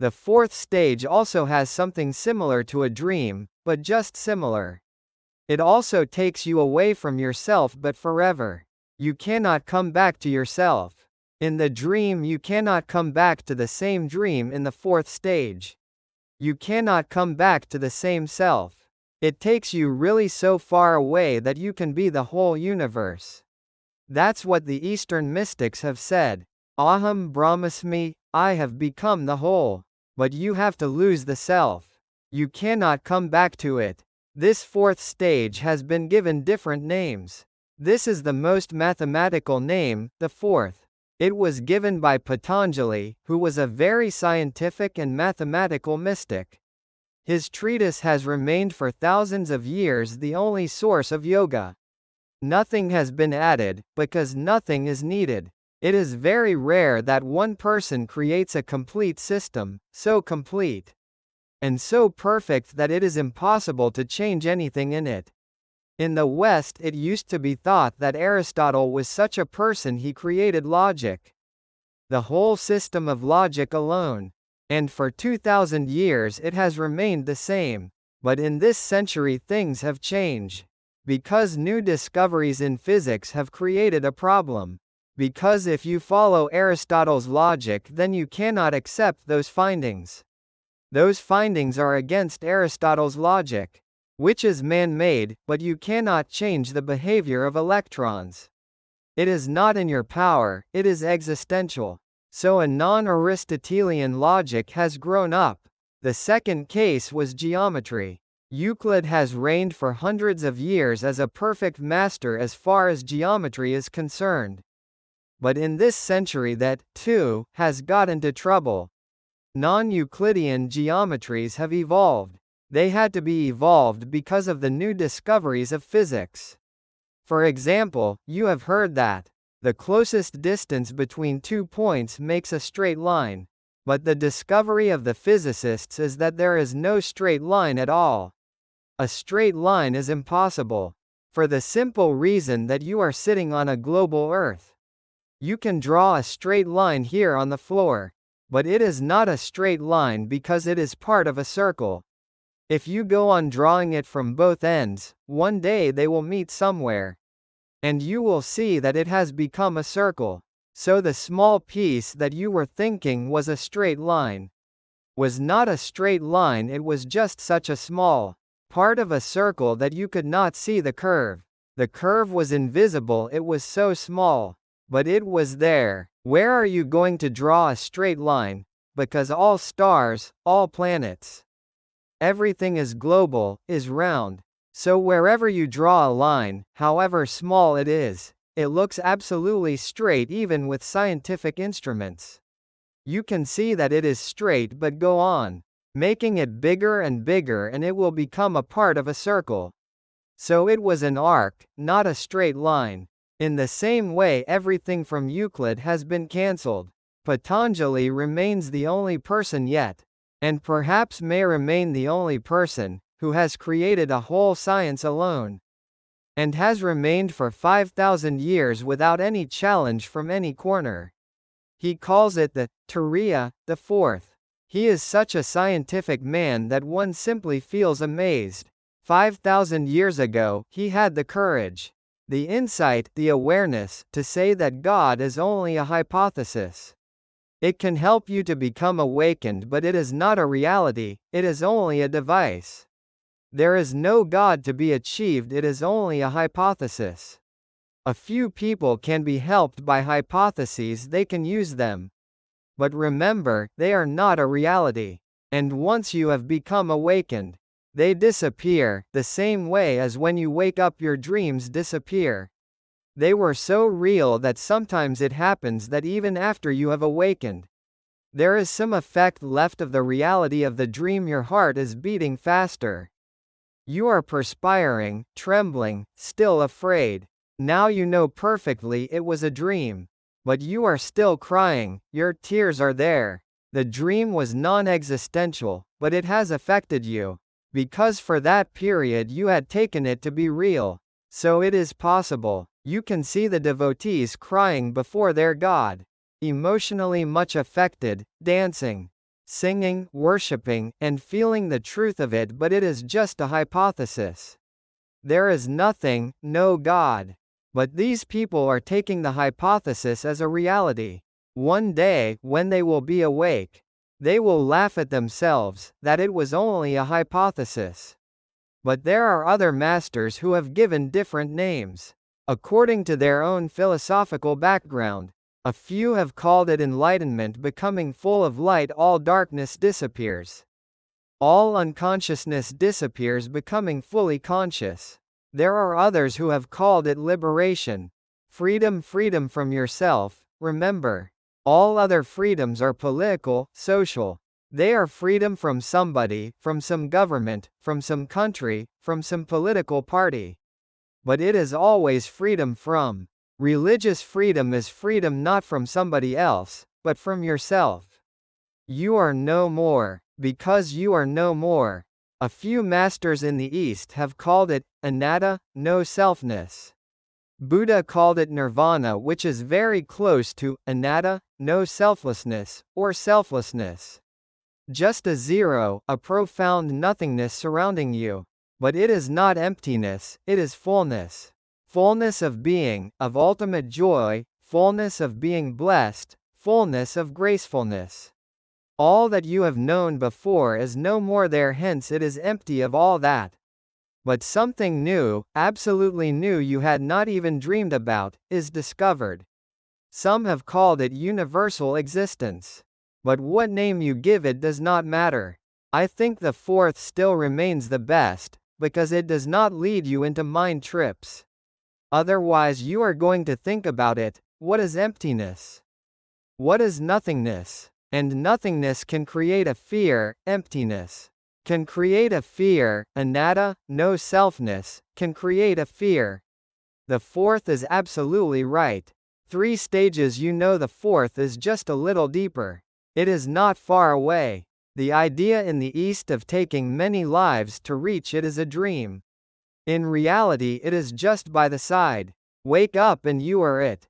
The fourth stage also has something similar to a dream, but just similar. It also takes you away from yourself but forever. You cannot come back to yourself. In the dream you cannot come back to the same dream in the fourth stage. You cannot come back to the same self. It takes you really so far away that you can be the whole universe. That's what the Eastern mystics have said. Aham Brahmasmi, I have become the whole. But you have to lose the self. You cannot come back to it. This fourth stage has been given different names. This is the most mathematical name, the fourth. It was given by Patanjali, who was a very scientific and mathematical mystic. His treatise has remained for thousands of years the only source of yoga. Nothing has been added, because nothing is needed. It is very rare that one person creates a complete system, so complete and so perfect that it is impossible to change anything in it. In the West, it used to be thought that Aristotle was such a person he created logic. The whole system of logic alone. And for 2000 years it has remained the same. But in this century things have changed. Because new discoveries in physics have created a problem. Because if you follow Aristotle's logic, then you cannot accept those findings. Those findings are against Aristotle's logic, which is man-made, but you cannot change the behavior of electrons. It is not in your power, it is existential. So a non-Aristotelian logic has grown up. The second case was geometry. Euclid has reigned for hundreds of years as a perfect master as far as geometry is concerned. But in this century that, too, has got into trouble. Non-Euclidean geometries have evolved. They had to be evolved because of the new discoveries of physics. For example, you have heard that the closest distance between 2 points makes a straight line. But the discovery of the physicists is that there is no straight line at all. A straight line is impossible. For the simple reason that you are sitting on a global Earth. You can draw a straight line here on the floor. But it is not a straight line because it is part of a circle. If you go on drawing it from both ends, one day they will meet somewhere. And you will see that it has become a circle. So the small piece that you were thinking was a straight line was not a straight line, it was just such a small part of a circle that you could not see the curve. The curve was invisible, it was so small. But it was there. Where are you going to draw a straight line? Because all stars, all planets, everything is global, is round. So wherever you draw a line, however small it is, it looks absolutely straight even with scientific instruments. You can see that it is straight, but go on making it bigger and bigger and it will become a part of a circle. So it was an arc, not a straight line. In the same way, everything from Euclid has been cancelled. Patanjali remains the only person yet, and perhaps may remain the only person, who has created a whole science alone, and has remained for 5,000 years without any challenge from any corner. He calls it the Turiya, the fourth. He is such a scientific man that one simply feels amazed. 5,000 years ago, he had the courage, the insight, the awareness, to say that God is only a hypothesis. It can help you to become awakened, but it is not a reality, it is only a device. There is no God to be achieved, it is only a hypothesis. A few people can be helped by hypotheses, they can use them. But remember, they are not a reality. And once you have become awakened, they disappear, the same way as when you wake up your dreams disappear. They were so real that sometimes it happens that even after you have awakened, there is some effect left of the reality of the dream. Your heart is beating faster. You are perspiring, trembling, still afraid. Now you know perfectly it was a dream. But you are still crying, your tears are there. The dream was non-existential, but it has affected you. Because for that period you had taken it to be real. So it is possible. You can see the devotees crying before their God. Emotionally much affected, dancing. singing, worshipping, and feeling the truth of it, but it is just a hypothesis. There is nothing, no God. But these people are taking the hypothesis as a reality. One day, when they will be awake, they will laugh at themselves, that it was only a hypothesis. But there are other masters who have given different names. According to their own philosophical background, a few have called it enlightenment, becoming full of light, all darkness disappears. All unconsciousness disappears, becoming fully conscious. There are others who have called it liberation. Freedom, freedom from yourself. Remember, all other freedoms are political, social. They are freedom from somebody, from some government, from some country, from some political party. But it is always freedom from. Religious freedom is freedom not from somebody else, but from yourself. You are no more, because you are no more. A few masters in the East have called it anatta, no selfness. Buddha called it nirvana, which is very close to anatta, no selflessness, or selflessness. Just a zero, a profound nothingness surrounding you. But it is not emptiness, it is fullness. Fullness of being, of ultimate joy, fullness of being blessed, fullness of gracefulness. All that you have known before is no more there, hence it is empty of all that. But something new, absolutely new you had not even dreamed about, is discovered. Some have called it universal existence. But what name you give it does not matter. I think the fourth still remains the best, because it does not lead you into mind trips. Otherwise you are going to think about it. What is emptiness? What is nothingness? And nothingness can create a fear, emptiness can create a fear, anatta, no selfness, can create a fear. The fourth is absolutely right. 3 stages, you know, the fourth is just a little deeper. It is not far away. The idea in the East of taking many lives to reach it is a dream. In reality it is just by the side. Wake up and you are it.